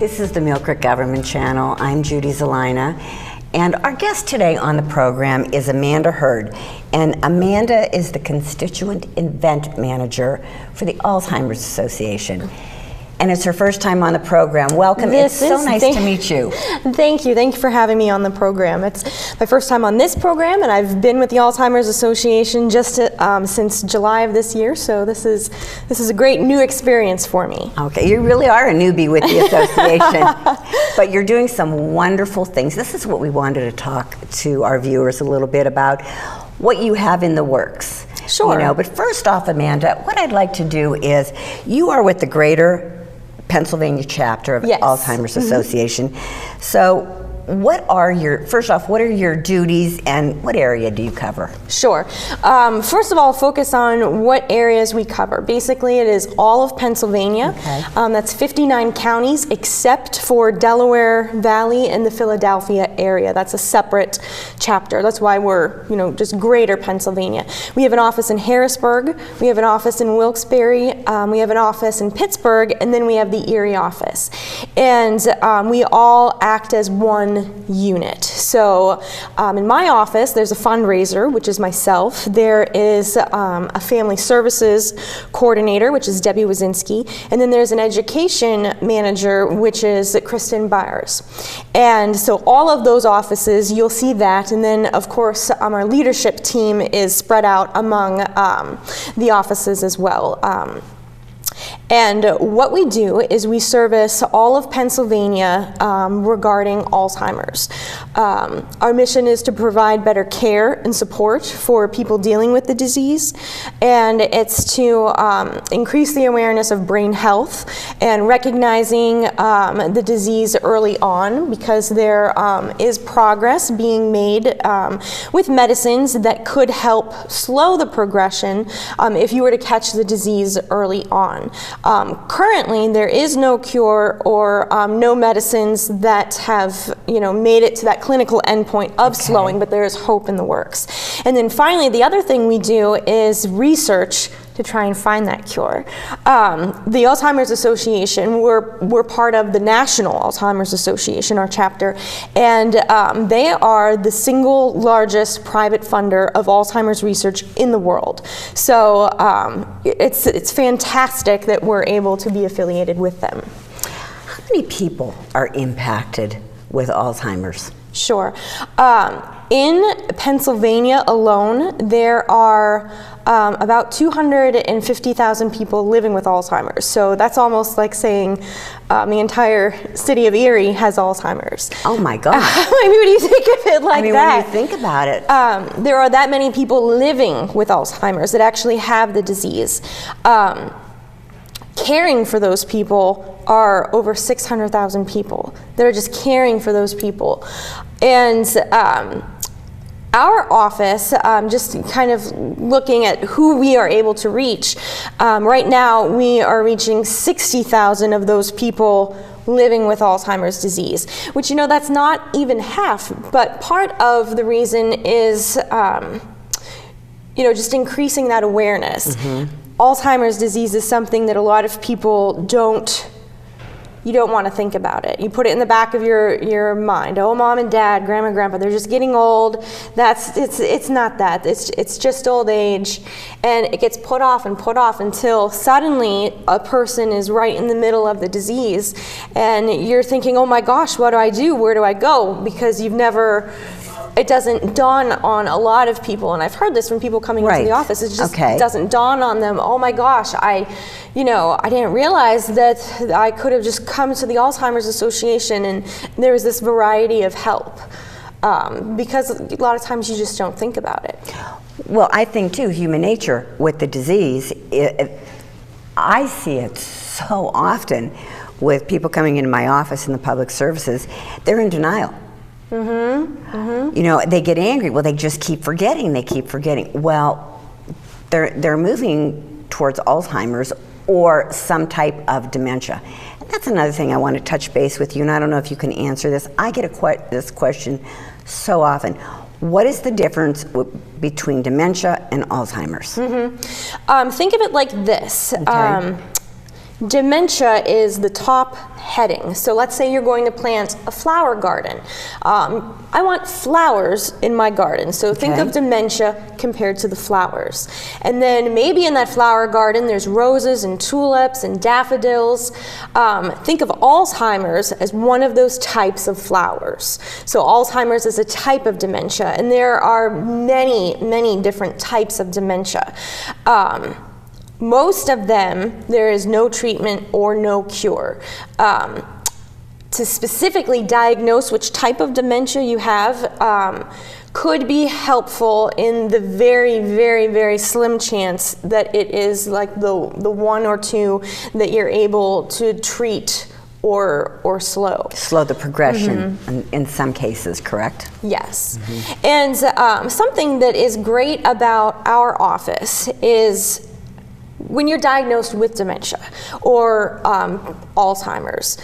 This is the Millcreek Government Channel. I'm Judy Zelina, and our guest today on the program is Amanda Hurd. And Amanda is the Constituent Event Manager for the Alzheimer's Association. And it's her first time on the program. Welcome. It's so nice to meet you. Thank you. Thank you for having me on the program. It's my first time on this program, and I've been with the Alzheimer's Association just since July of this year. So this is a great new experience for me. Okay, you really are a newbie with the association, but you're doing some wonderful things. This is what we wanted to talk to our viewers a little bit about, what you have in the works. Sure. You know, but first off, Amanda, what I'd like to do is, you are with the Greater Pennsylvania chapter of Alzheimer's Association. So first off, what are your duties and what area do you cover? Sure. First of all, focus on what areas we cover. Basically, it is all of Pennsylvania. Okay. That's 59 counties except for Delaware Valley and the Philadelphia area. That's a separate chapter. That's why we're, just Greater Pennsylvania. We have an office in Harrisburg. We have an office in Wilkes-Barre. We have an office in Pittsburgh, and then we have the Erie office. And we all act as one unit. So in my office, there's a fundraiser, which is myself. There is a family services coordinator, which is Debbie Wazinski. And then there's an education manager, which is Kristen Byers. And so all of those offices, you'll see that. And then, of course, our leadership team is spread out among the offices as well. And what we do is we service all of Pennsylvania regarding Alzheimer's. Our mission is to provide better care and support for people dealing with the disease, and it's to increase the awareness of brain health and recognizing the disease early on, because there is progress being made with medicines that could help slow the progression if you were to catch the disease early on. Currently, there is no cure or no medicines that have, made it to that clinical endpoint of slowing, but there is hope in the works. And then finally, the other thing we do is research to try and find that cure. The Alzheimer's Association, we're part of the National Alzheimer's Association, our chapter, and they are the single largest private funder of Alzheimer's research in the world. So it's fantastic that we're able to be affiliated with them. How many people are impacted with Alzheimer's? Sure. In Pennsylvania alone, there are about 250,000 people living with Alzheimer's. So that's almost like saying the entire city of Erie has Alzheimer's. Oh my God. I mean, when you think of it like that. When you think about it. There are that many people living with Alzheimer's that actually have the disease. Caring for those people are over 600,000 people that are just caring for those people. And our office, just kind of looking at who we are able to reach, right now we are reaching 60,000 of those people living with Alzheimer's disease, which, that's not even half, but part of the reason is, just increasing that awareness. Mm-hmm. Alzheimer's disease is something that a lot of people you don't want to think about it. You put it in the back of your mind. Oh, mom and dad, grandma and grandpa, they're just getting old. It's not that. It's just old age. And it gets put off until suddenly a person is right in the middle of the disease. And you're thinking, oh my gosh, what do I do? Where do I go? Because it doesn't dawn on a lot of people, and I've heard this from people coming into the office. It just doesn't dawn on them. Oh my gosh, I didn't realize that I could have just come to the Alzheimer's Association and there was this variety of help, because a lot of times you just don't think about it. Well, I think too, human nature with the disease, I see it so often with people coming into my office in the public services. They're in denial. Mm-hmm. Mm-hmm. They get angry. Well, they just keep forgetting. Well, they're moving towards Alzheimer's or some type of dementia. And that's another thing I want to touch base with you, and I don't know if you can answer this. I get this question so often. What is the difference between dementia and Alzheimer's? Mm-hmm. Think of it like this. Okay. Dementia is the top heading. So let's say you're going to plant a flower garden. I want flowers in my garden. So think of dementia compared to the flowers. And then maybe in that flower garden there's roses and tulips and daffodils. Think of Alzheimer's as one of those types of flowers. So Alzheimer's is a type of dementia, and there are many, many different types of dementia. Most of them, there is no treatment or no cure. To specifically diagnose which type of dementia you have could be helpful in the very, very, very slim chance that it is like the one or two that you're able to treat or slow. Slow the progression in some cases, correct? Yes. And something that is great about our office is when you're diagnosed with dementia or Alzheimer's,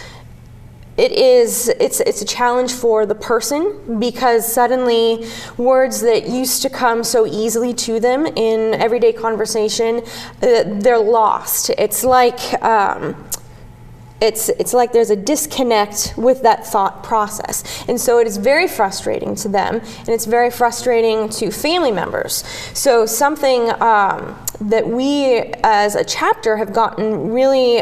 it's a challenge for the person, because suddenly words that used to come so easily to them in everyday conversation, they're lost. It's like there's a disconnect with that thought process. And so it is very frustrating to them, and it's very frustrating to family members. So something that we as a chapter have gotten really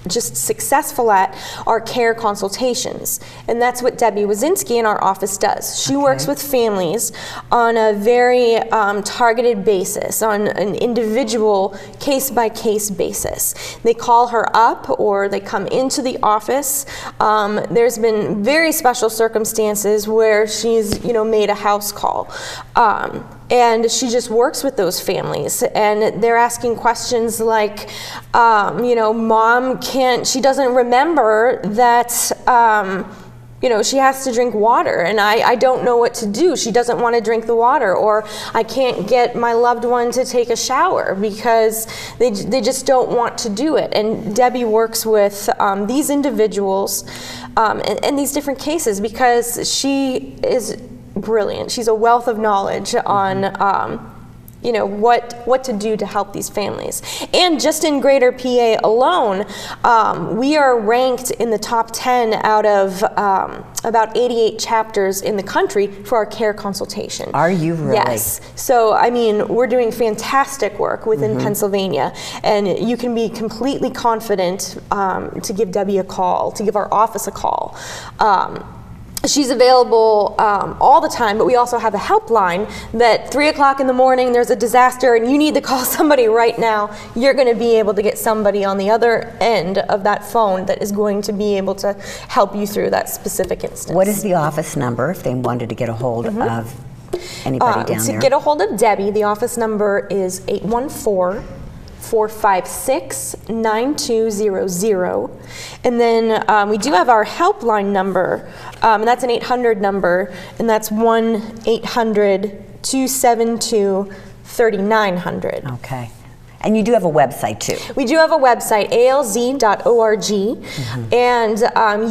just successful at are care consultations. And that's what Debbie Wazinski in our office does. She works with families on a very targeted basis, on an individual case-by-case basis. They call her up or they come into the office. There's been very special circumstances where she's made a house call. And she just works with those families, and they're asking questions like, Mom she doesn't remember that, she has to drink water, and I don't know what to do. She doesn't want to drink the water, or I can't get my loved one to take a shower because they just don't want to do it. And Debbie works with these individuals and these different cases because she is brilliant. She's a wealth of knowledge on what to do to help these families. And just in Greater PA alone, we are ranked in the top 10 out of about 88 chapters in the country for our care consultation. Are you really? Yes. So we're doing fantastic work within Pennsylvania, and you can be completely confident to give Debbie a call, to give our office a call. She's available all the time, but we also have a helpline that 3 o'clock in the morning there's a disaster and you need to call somebody right now. You're going to be able to get somebody on the other end of that phone that is going to be able to help you through that specific instance. What is the office number if they wanted to get a hold of anybody down there? To get a hold of Debbie, the office number is 814-456-9200. And then we do have our helpline number, and that's an 800 number, and that's 1-800-272-3900. Okay. And you do have a website too. We do have a website, alz.org, and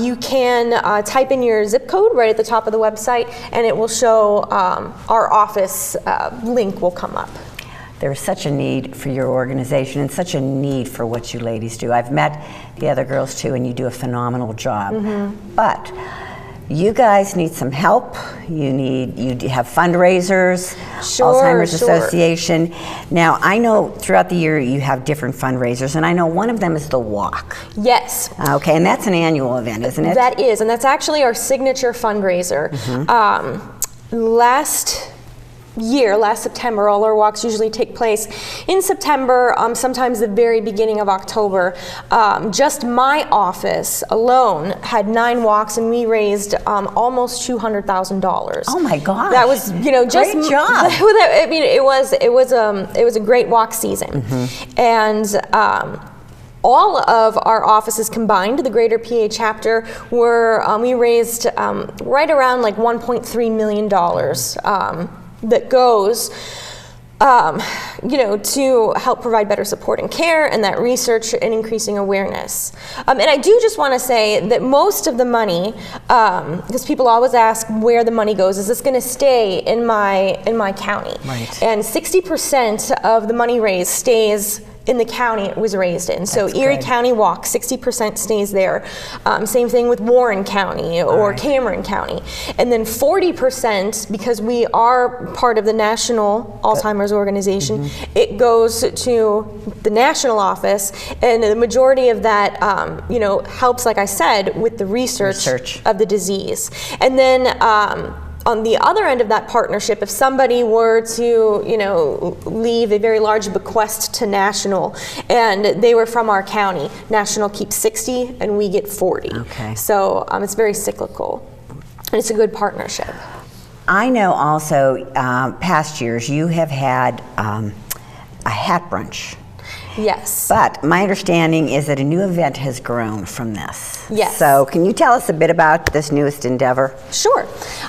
you can type in your zip code right at the top of the website, and it will show our office link will come up. There's such a need for your organization and such a need for what you ladies do. I've met the other girls too, and you do a phenomenal job. But you guys need some help. You have fundraisers, Alzheimer's Association. Now, I know throughout the year you have different fundraisers, and I know one of them is the walk. Yes. Okay, and that's an annual event, isn't it? That is, and that's actually our signature fundraiser. Last September, all our walks usually take place in September, sometimes the very beginning of October. Just my office alone had 9 walks, and we raised almost $200,000. Oh my gosh! That was just great job. it was a great walk season, and. All of our offices combined, the Greater PA chapter, we raised right around like $1.3 million that goes to help provide better support and care, and that research and increasing awareness. And I do just want to say that most of the money, because people always ask where the money goes, is this going to stay in my county? Right. And 60% of the money raised stays in the county it was raised in. So That's Erie good. County Walk, 60% stays there. Same thing with Warren County or right. Cameron County. And then 40%, because we are part of the National Alzheimer's Organization, it goes to the national office, and the majority of that, helps, like I said, with the research of the disease. And then on the other end of that partnership, if somebody were to, leave a very large bequest to National, and they were from our county, National keeps 60 and we get 40. Okay. So it's very cyclical, and it's a good partnership. I know also, past years, you have had a hat brunch. Yes. But my understanding is that a new event has grown from this. Yes. So can you tell us a bit about this newest endeavor? Sure.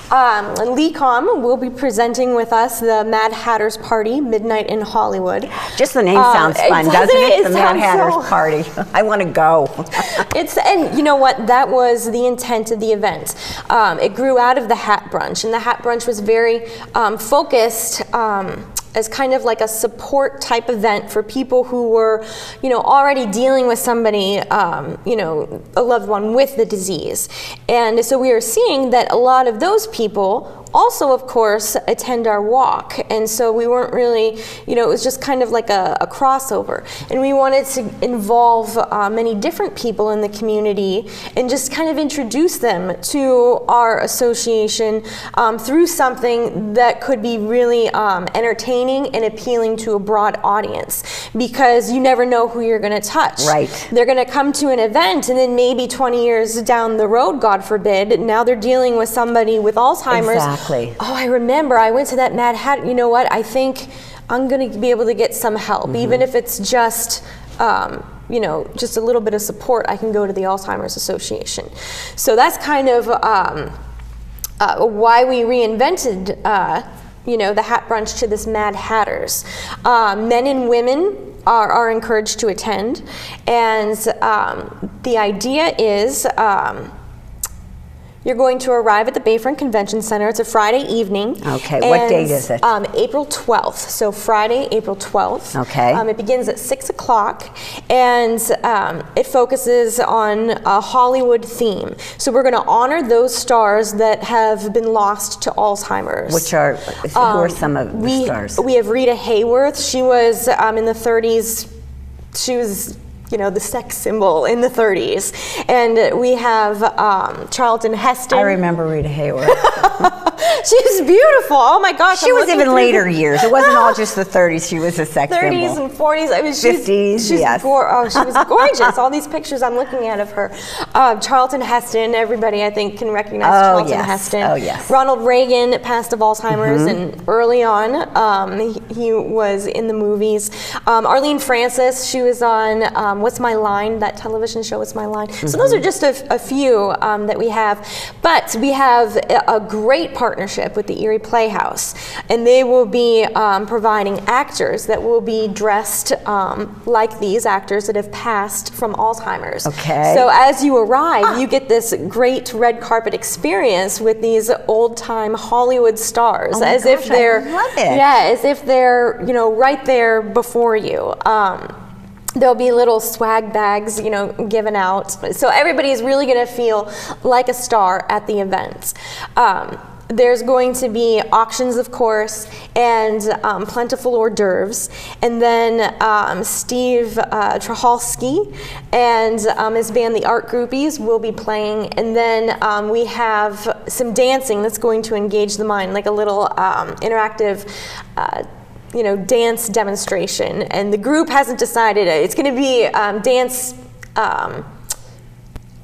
LECOM will be presenting with us the Mad Hatter's Party, Midnight in Hollywood. Just the name sounds fun, doesn't it? The Mad Hatter's Party. I want to go. And you know what? That was the intent of the event. It grew out of the Hat Brunch, and the Hat Brunch was very focused as kind of like a support type event for people who were, already dealing with somebody, a loved one with the disease. And so we are seeing that a lot of those people also, of course, attend our walk. And so we weren't really, it was just kind of like a crossover. And we wanted to involve many different people in the community and just kind of introduce them to our association through something that could be really entertaining and appealing to a broad audience, because you never know who you're going to touch. Right. They're going to come to an event, and then maybe 20 years down the road, God forbid, now they're dealing with somebody with Alzheimer's. Exactly. Oh, I remember I went to that Mad Hat. You know what? I think I'm going to be able to get some help, even if it's just, just a little bit of support. I can go to the Alzheimer's Association. So that's kind of why we reinvented, the Hat Brunch to this Mad Hatters. Men and women are encouraged to attend, and the idea is you're going to arrive at the Bayfront Convention Center. It's a Friday evening. Okay, what date is it? April 12th. So Friday, April 12th. Okay. It begins at 6 o'clock, and it focuses on a Hollywood theme. So we're going to honor those stars that have been lost to Alzheimer's. Who are some of the stars? We have Rita Hayworth. She was in the 30s. She was the sex symbol in the 30s. And we have Charlton Heston. I remember Rita Hayworth. She's beautiful. Oh my gosh. She was even later years. It wasn't all just the 30s. She was a sex 30s symbol. and 40s. I mean, 50s, yes. She was gorgeous. All these pictures I'm looking at of her. Charlton Heston, everybody I think can recognize Charlton Heston. Oh, yes. Ronald Reagan passed of Alzheimer's, and early on he was in the movies. Arlene Francis, she was on What's My Line, that television show, What's My Line. So those are just a few that we have. But we have a great partnership with the Erie Playhouse, and they will be providing actors that will be dressed like these actors that have passed from Alzheimer's. Okay. So as you arrive, you get this great red carpet experience with these old-time Hollywood stars, Oh my as gosh, if they're I love it. as if they're right there before you. There'll be little swag bags, given out. So everybody's really going to feel like a star at the event. There's going to be auctions, of course, and plentiful hors d'oeuvres. And then Steve Trahalski and his band, the Art Groupies, will be playing. And then we have some dancing that's going to engage the mind, like a little interactive dance demonstration. And the group hasn't decided. It's going to be dance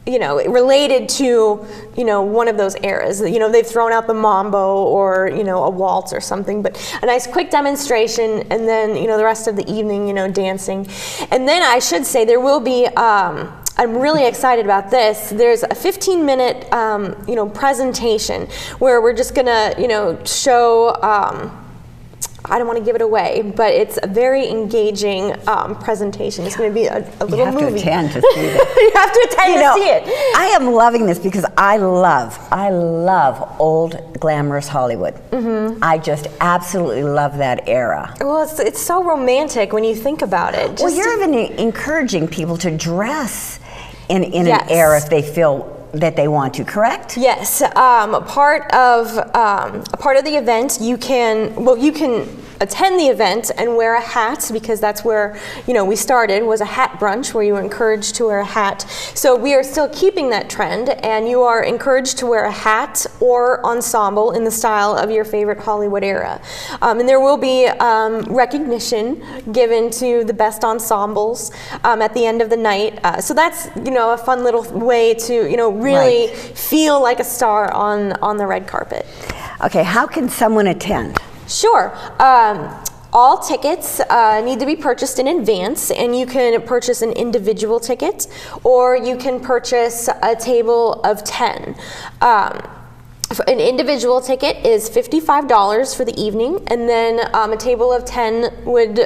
related to, one of those eras. They've thrown out the mambo or, a waltz or something, but a nice quick demonstration, and then, the rest of the evening, dancing. And then I should say there will be, I'm really excited about this. There's a 15-minute, presentation where we're just gonna, show I don't want to give it away, but it's a very engaging presentation. It's going to be a little movie. You have to attend to see this. You have to attend to see it. I am loving this because I love old glamorous Hollywood. I just absolutely love that era. Well, it's so romantic when you think about it. Well, you're even encouraging people to dress in an era if they feel that they want to, correct? Yes. Part of the event, you can attend the event and wear a hat, because that's where we started, was a hat brunch where you were encouraged to wear a hat. So we are still keeping that trend, and you are encouraged to wear a hat or ensemble in the style of your favorite Hollywood era. And there will be recognition given to the best ensembles at the end of the night. So that's a fun little way to really feel like a star on the red carpet. Okay, how can someone attend? Sure. All tickets need to be purchased in advance, and you can purchase an individual ticket, or you can purchase a table of 10. An individual ticket is $55 for the evening, and then a table of 10 would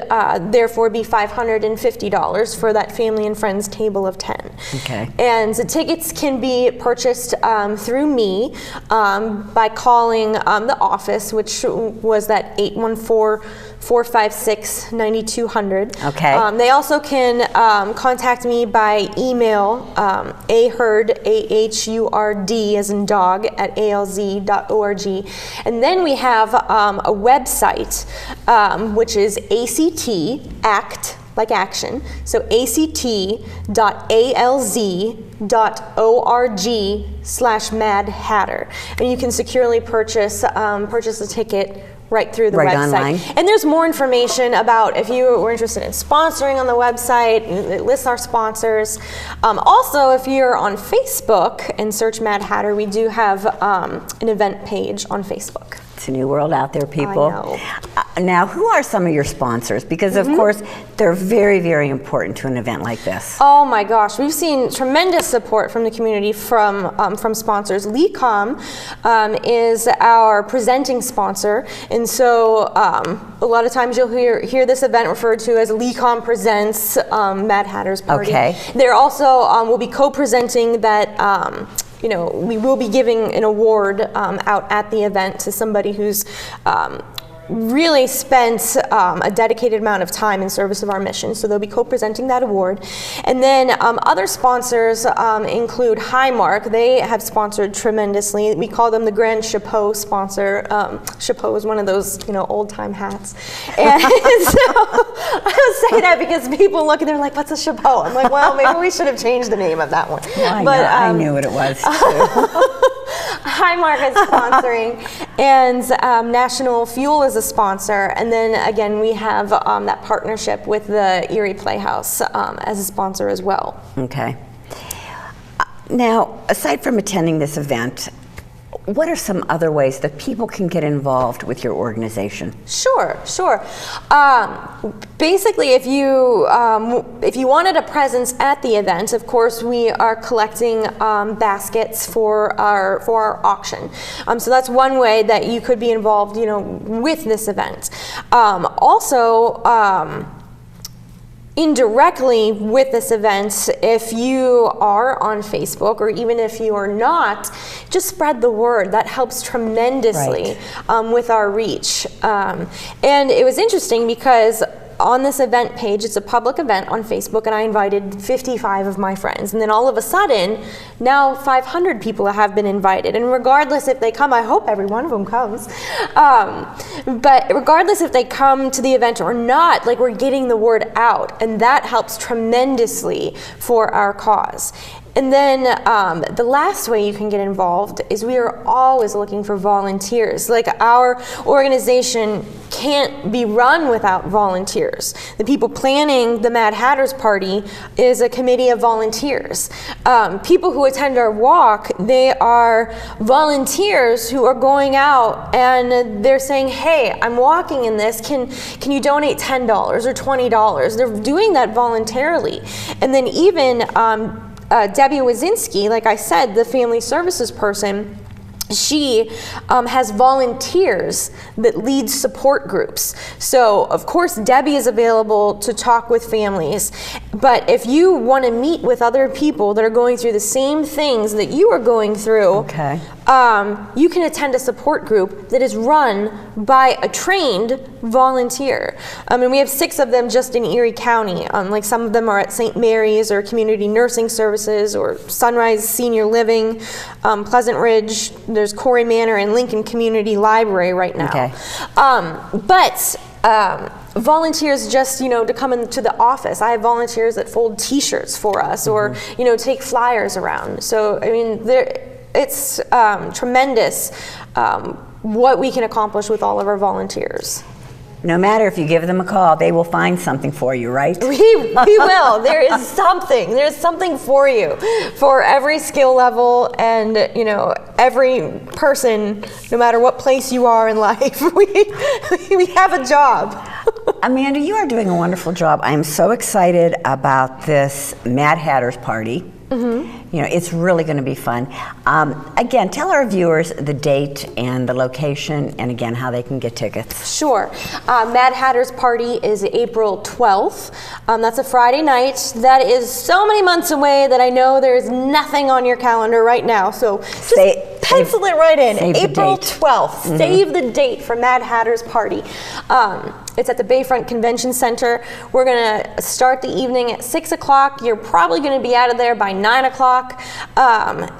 therefore be $550 for that family and friends table of 10. Okay. And the tickets can be purchased through me by calling the office, which was that 814-456-9200. Okay. They also can contact me by email, ahurd, AHURD as in dog, at alz.org. And then we have a website, which is ACT, like action, so act.alz.org/Mad Hatter. And you can securely purchase a ticket right through the website. Online. And there's more information about if you were interested in sponsoring on the website. It lists our sponsors. Also, if you're on Facebook and search Mad Hatter, we do have an event page on Facebook. It's a new world out there, people. I know. Now, who are some of your sponsors? Because, of course, they're very, very important to an event like this. Oh my gosh, we've seen tremendous support from the community from sponsors. LECOM is our presenting sponsor, and so a lot of times you'll hear this event referred to as LECOM Presents Mad Hatter's Party. Okay. They're also will be co-presenting that. We will be giving an award out at the event to somebody who's really spent a dedicated amount of time in service of our mission. So they'll be co-presenting that award. And then other sponsors include Highmark. They have sponsored tremendously. We call them the Grand Chapeau sponsor. Chapeau is one of those, old-time hats. And so I say that because people look and they're like, what's a chapeau? I'm like, well, maybe we should have changed the name of that one. Well, I knew what it was, too. Highmark is sponsoring, and National Fuel is a sponsor, and then again we have that partnership with the Erie Playhouse as a sponsor as well. Okay. Now, aside from attending this event, what are some other ways that people can get involved with your organization? Sure. Basically, if you wanted a presence at the event, of course, we are collecting baskets for our auction. So that's one way that you could be involved, with this event. Also. Indirectly with this event, if you are on Facebook, or even if you are not, just spread the word. That helps tremendously with our reach. And it was interesting because on this event page, it's a public event on Facebook, and I invited 55 of my friends. And then all of a sudden, now 500 people have been invited. And regardless if they come, I hope every one of them comes. But regardless if they come to the event or not, we're getting the word out. And that helps tremendously for our cause. And then the last way you can get involved is we are always looking for volunteers. Our organization can't be run without volunteers. The people planning the Mad Hatter's Party is a committee of volunteers. People who attend our walk, they are volunteers who are going out and they're saying, hey, I'm walking in this, can you donate $10 or $20? They're doing that voluntarily. And then even Debbie Wazinski, like I said, the family services person, she has volunteers that lead support groups. So of course Debbie is available to talk with families, but if you want to meet with other people that are going through the same things that you are going through, you can attend a support group that is run by a trained volunteer. And we have 6 of them just in Erie County. Like some of them are at St. Mary's or Community Nursing Services or Sunrise Senior Living, Pleasant Ridge. There's Corey Manor and Lincoln Community Library right now. Volunteers just, to come into the office. I have volunteers that fold T-shirts for us or, take flyers around. So, I mean, it's tremendous what we can accomplish with all of our volunteers. No matter if you give them a call, they will find something for you, right? We will. There is something. There's something for you, for every skill level, and every person, no matter what place you are in life. We have a job. Amanda, you are doing a wonderful job. I am so excited about this Mad Hatter's Party. It's really going to be fun. Again, tell our viewers the date and the location, and again, how they can get tickets. Sure. Mad Hatter's Party is April 12th. That's a Friday night. That is so many months away that I know there's nothing on your calendar right now. So just pencil it right in. April 12th. Save the date for Mad Hatter's Party. It's at the Bayfront Convention Center. We're going to start the evening at 6 o'clock. You're probably going to be out of there by 9 o'clock.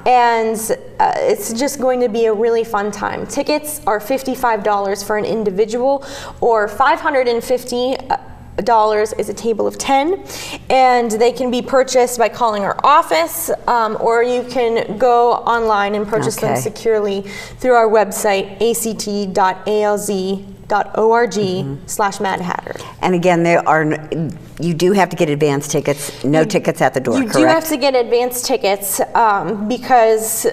It's just going to be a really fun time. Tickets are $55 for an individual, or $550 is a table of 10, and they can be purchased by calling our office, or you can go online and purchase them securely through our website, act.alz.org/Mad Hatter. And again, you do have to get advance tickets. No tickets at the door, correct? You do have to get advance tickets because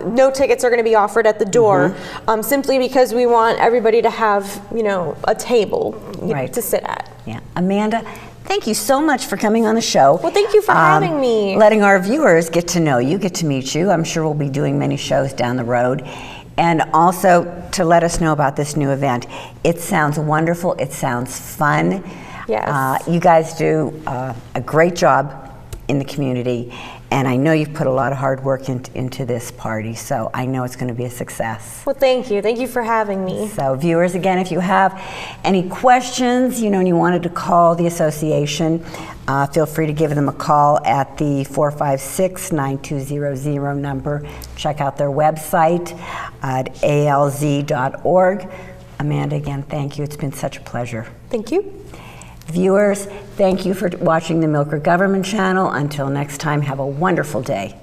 no tickets are going to be offered at the door, simply because we want everybody to have, a table to sit at. Yeah. Amanda, thank you so much for coming on the show. Well, thank you for having me. Letting our viewers get to know you, get to meet you. I'm sure we'll be doing many shows down the road. And also to let us know about this new event. It sounds wonderful. It sounds fun. Yes. You guys do a great job in the community, and I know you've put a lot of hard work into this party, so I know it's going to be a success. Well, thank you. Thank you for having me. So viewers, again, if you have any questions, and you wanted to call the association, feel free to give them a call at the 456-9200 number. Check out their website at alz.org. Amanda, again, thank you. It's been such a pleasure. Thank you. Viewers, thank you for watching the Millcreek Government Channel. Until next time, have a wonderful day.